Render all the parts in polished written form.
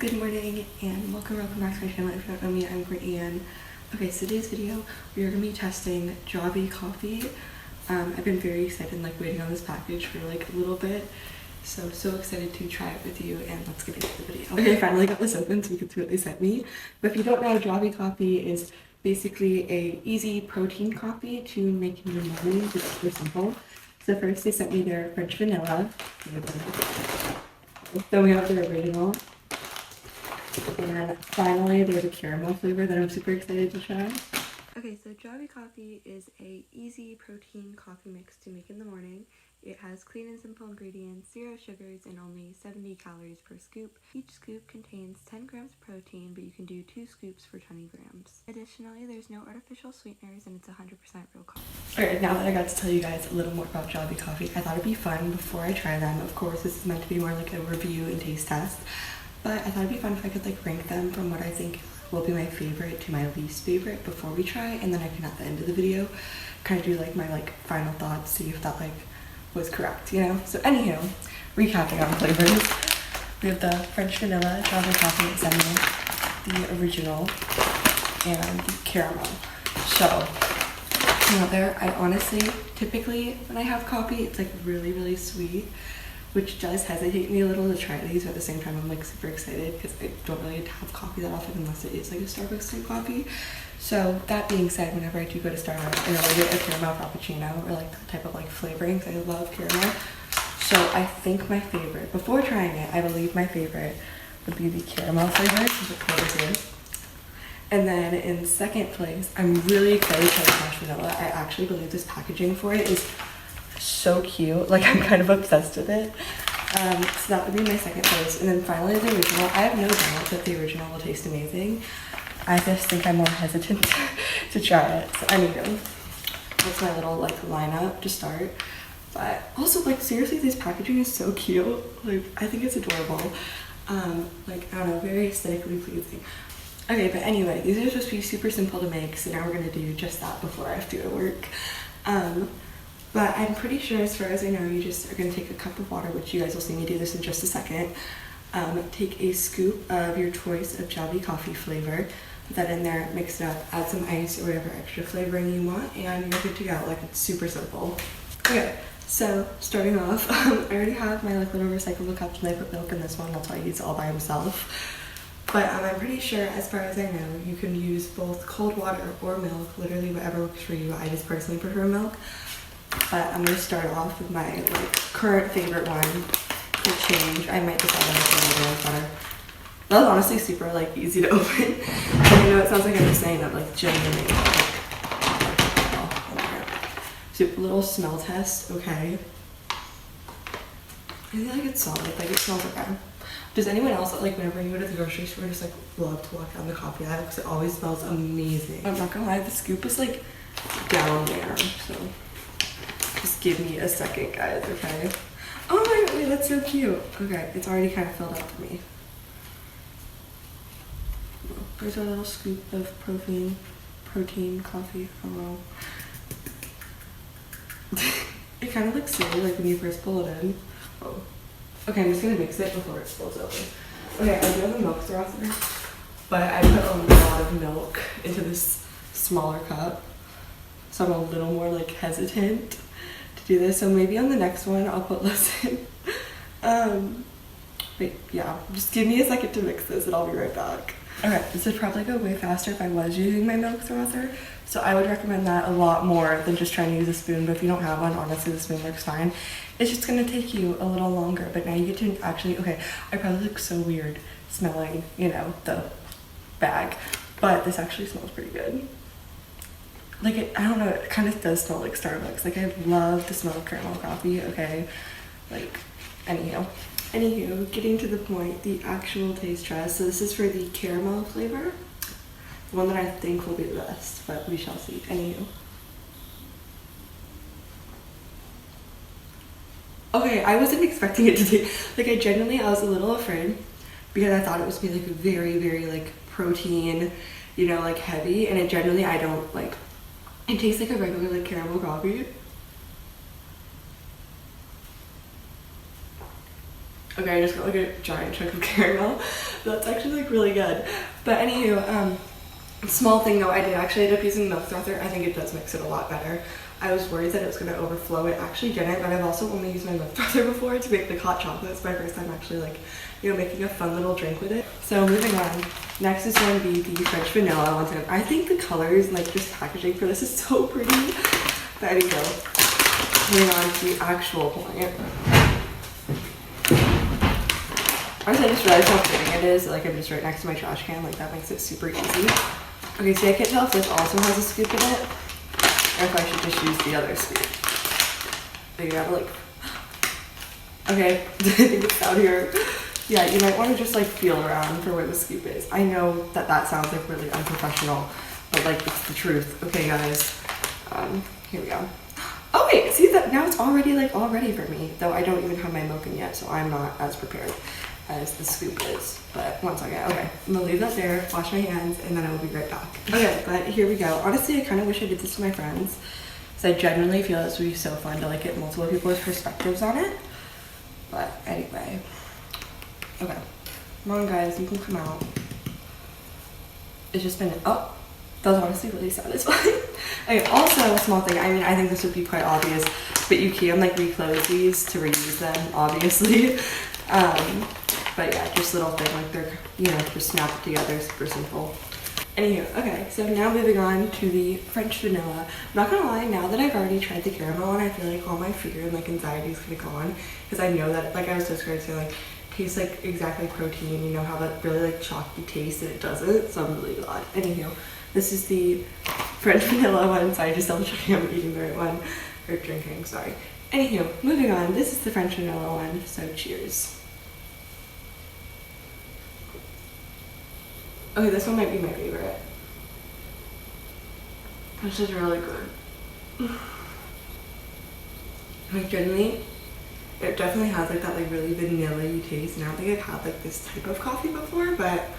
Good morning and welcome back to my channel. If you don't know me, I'm Courtney. Okay, so today's video we are going to be testing Java coffee. I've been very excited and waiting on this package for a little bit, so excited to try it with you, and let's get into the video. Okay, I finally got this open so we can see what they sent me. But if you don't know, Java coffee is basically a easy protein coffee to make in your morning. It's super simple. So first they sent me their French vanilla. Then we have their original. And finally, there's a caramel flavor that I'm super excited to try. Okay, so Java coffee is a easy protein coffee mix to make in the morning. It has clean and simple ingredients, 0 sugars, and only 70 calories per scoop. Each scoop contains 10 grams of protein, but you can do 2 scoops for 20 grams. Additionally, there's no artificial sweeteners, and it's 100% real coffee. Alright, now that I got to tell you guys a little more about Java coffee, I thought it'd be fun before I try them. Of course, this is meant to be more like a review and taste test. But I thought it'd be fun if I could rank them from what I think will be my favorite to my least favorite before we try, and then I can at the end of the video kind of do my final thoughts, see if that was correct, you know? So anywho, recapping on the flavors. We have the French vanilla Java coffee at 7, the original, and the caramel. So, I honestly, typically when I have coffee, it's really sweet, which does hesitate me a little to try these, but at the same time I'm super excited because I don't really have coffee that often unless it is a Starbucks type coffee. So that being said, whenever I do go to Starbucks, I always get a caramel frappuccino or that type of flavoring because I love caramel. So I think my favorite, before trying it, I believe my favorite would be the caramel flavor, which is what it is. And then in second place, I'm really excited to try the French vanilla. I actually believe this packaging for it is so cute. I'm kind of obsessed with it. So that would be my second place. And then finally the original. I have no doubt that the original will taste amazing. I just think I'm more hesitant to try it. So anyway, that's my little lineup to start. But also seriously, this packaging is so cute. I think it's adorable. I don't know, very aesthetically pleasing. Okay, but anyway, these are supposed to be super simple to make, so now we're gonna do just that before I have to go to work. But I'm pretty sure, as far as I know, you just are going to take a cup of water, which you guys will see me do this in just a second. Take a scoop of your choice of Java coffee flavor, put that in there, mix it up, add some ice or whatever extra flavoring you want, and you're good to go. It's super simple. Okay, so starting off, I already have my little recyclable cups, and I put milk in this one. That's why he's all by himself. But I'm pretty sure, as far as I know, you can use both cold water or milk, literally whatever works for you. I just personally prefer milk. But I'm going to start off with my current favorite one to change. I might decide on this one better. That was honestly super easy to open. And I know it sounds like I'm just saying that genuinely. So little smell test, okay. I feel it's solid, it smells okay. Does anyone else whenever you go to the grocery store just love to walk down the coffee aisle because it always smells amazing? I'm not gonna lie, the scoop is down there, so just give me a second, guys, okay? Oh my god, wait, that's so cute. Okay, it's already kind of filled up for me. There's a little scoop of protein coffee. Oh well. It kind of looks silly when you first pull it in. Oh. Okay, I'm just gonna mix it before it spills over. Okay, I do have a milk frother, but I put a lot of milk into this smaller cup, so I'm a little more hesitant to do this. So maybe on the next one I'll put less in. But yeah, just give me a second to mix this and I'll be right back. Okay, this would probably go way faster if I was using my milk frother, so I would recommend that a lot more than just trying to use a spoon. But if you don't have one, honestly the spoon works fine. It's just gonna take you a little longer, but now you get to actually, okay, I probably look so weird smelling, the bag, but this actually smells pretty good. I don't know, it kind of does smell like Starbucks. I love the smell of caramel coffee, okay? Anywho, getting to the point, the actual taste test. So this is for the caramel flavor, the one that I think will be the best, but we shall see. Anywho. Okay, I wasn't expecting it to be, I was a little afraid because I thought it was going to be very protein, heavy, and it I don't it tastes like a regular caramel coffee. Okay, I just got a giant chunk of caramel, That's actually like really good. But anywho, small thing though, I did actually end up using milk frother. I think it does mix it a lot better. I was worried that it was going to overflow. It actually didn't, but I've also only used my milk frother before to make like hot chocolate. It's my first time actually like, you know, making a fun little drink with it. So moving on, next is going to be the French vanilla. Once again, I think the colors and like just packaging for this is so pretty. But anyway, moving on to the actual plant. Honestly, I just realized how fitting it is. Like I'm just right next to my trash can. Like that makes it super easy. Okay, see, I can't tell if this also has a scoop in it, or if I should just use the other scoop. But you gotta like, okay, I think it's out here. Yeah, you might want to just like feel around for where the scoop is. I know that that sounds like really unprofessional, but like it's the truth. Okay, guys, here we go. Oh wait, see that now it's already like all ready for me, though I don't even have my milk in yet, so I'm not as prepared as the scoop is. But one second, okay, I'm gonna leave that there, wash my hands, and then I will be right back. Okay, but here we go. Honestly, I kind of wish I did this to my friends, because I genuinely feel this would be so fun to like get multiple people's perspectives on it. But anyway, okay, come on guys, you can come out. It's just been, oh, that was honestly really satisfying. Okay, also a small thing, I mean, I think this would be quite obvious, but you can like reclose these to reuse them, obviously. But yeah, just little thing, like they're, you know, just snap it together, super simple. Anywho, okay, so now moving on to the French vanilla. I'm not gonna lie, now that I've already tried the caramel one, I feel like all my fear and like anxiety is kind of gone, because I know that, like I was just going to say, like, tastes like exactly protein, you know how that really like chalky tastes and it doesn't, so I'm really glad. Anywho, this is the French vanilla one, so I just double checking I'm eating the right one, or drinking, sorry. Anywho, moving on, this is the French vanilla one, so cheers. Okay, this one might be my favorite. This is really good. Like genuinely, it definitely has like that like really vanilla-y taste, and I don't think I've had like this type of coffee before, but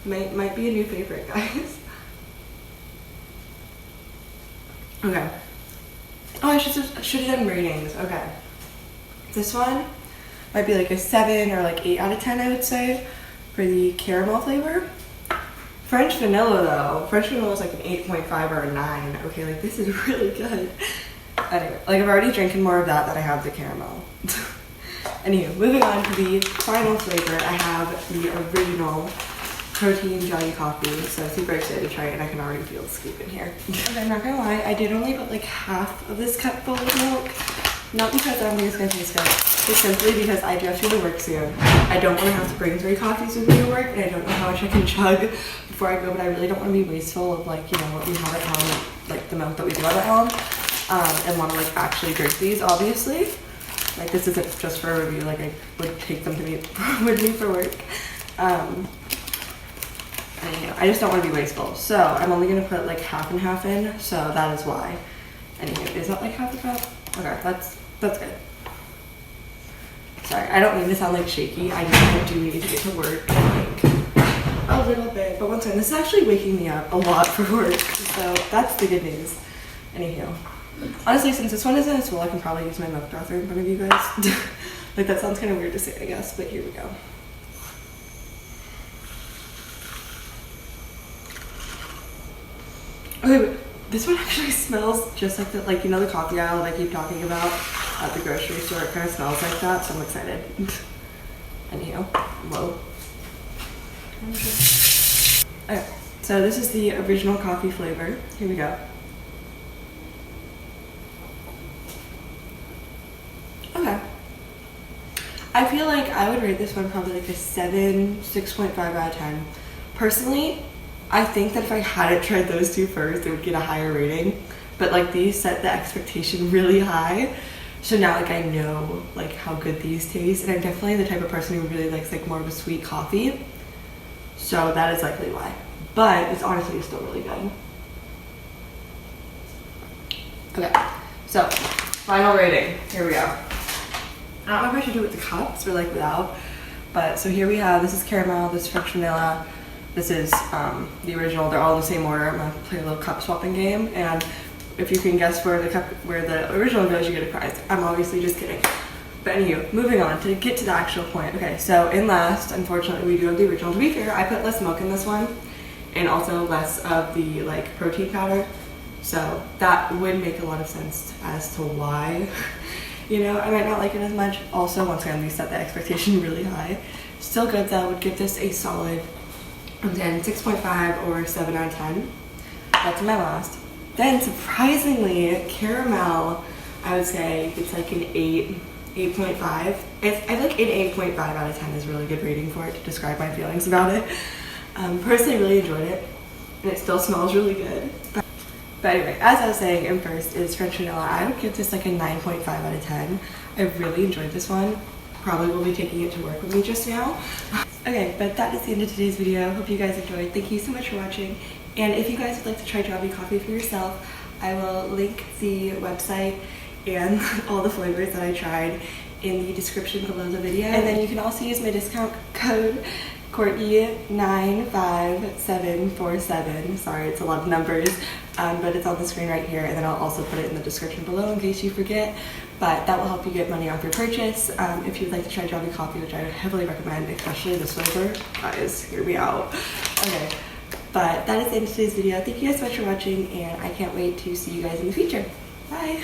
might be a new favorite, guys. Okay. Oh, I should have done ratings. Okay. This one might be like a 7 or like 8 out of 10, I would say, for the caramel flavor. French vanilla though, French vanilla is like an 8.5 or a 9. Okay, like this is really good. Anyway, like I'm already drinking more of that than I have the caramel. Anyway, moving on to the final flavor, I have the original protein jelly coffee, so super excited to try it, and I can already feel the scoop in here. Okay, I'm not gonna lie, I did only put like half of this cup full of milk. Not because I don't think it's gonna taste good, it's simply because I do have to go to work soon. I don't want to have to bring 3 coffees with me to work, and I don't know how much I can chug before I go, but I really don't want to be wasteful of like, you know, what we have at home, like the milk that we do have at home, and want to like actually drink these, obviously. Like this isn't just for a review, like I would take them to me with me for work. Anyway, I just don't want to be wasteful, so I'm only going to put like half and half in, so that is why. Anyway, is that like half a cup? Okay, that's good. Sorry, I don't mean to sound like shaky. I do need to get to work like a little bit, but once again, this is actually waking me up a lot for work, so that's the good news. Anywho, honestly, since this one isn't as full, I can probably use my milk frother in front of you guys. Like that sounds kind of weird to say, I guess, but here we go. Okay, but this one actually smells just like the, like, you know, the coffee aisle that I keep talking about at the grocery store. It kind of smells like that, so I'm excited. Anyhow, whoa. Okay, so this is the original coffee flavor. Here we go. Okay. I feel like I would rate this one probably like a 7, 6.5 out of 10. Personally, I think that if I hadn't tried those two first, it would get a higher rating. But like these set the expectation really high. So now like I know like how good these taste, and I'm definitely the type of person who really likes like more of a sweet coffee. So that is likely why. But it's honestly still really good. Okay, so final rating. Here we go. I don't know if I should do it with the cups or like without. But so here we have, this is caramel, this is French vanilla. This is the original. They're all in the same order. I'm gonna play a little cup swapping game, and if you can guess where the original goes, you get a prize. I'm obviously just kidding. But anywho, moving on to get to the actual point. Okay, so in last, unfortunately, we do have the original. To be fair, I put less milk in this one, and also less of the like protein powder. So that would make a lot of sense as to why, you know, I might not like it as much. Also, once again, we set the expectation really high. Still good though, would give this a solid, again, 6.5 or 7 out of 10. That's my last. Then surprisingly, caramel, I would say it's like an 8, 8.5. I feel like an 8.5 out of 10 is a really good rating for it to describe my feelings about it. Personally really enjoyed it, and it still smells really good. But anyway, as I was saying, in first is French vanilla. I would give this like a 9.5 out of 10. I really enjoyed this one. Probably will be taking it to work with me just now. Okay, but that is the end of today's video. Hope you guys enjoyed. Thank you so much for watching. And if you guys would like to try Joby Coffee for yourself, I will link the website and all the flavors that I tried in the description below the video. And then you can also use my discount code Courtney95747. Sorry, it's a lot of numbers, but it's on the screen right here, and then I'll also put it in the description below in case you forget. But that will help you get money off your purchase. If you would like to try Joby Coffee, which I would heavily recommend, especially this flavor, guys, hear me out. Okay, but that is the end of today's video. Thank you guys so much for watching, and I can't wait to see you guys in the future. Bye!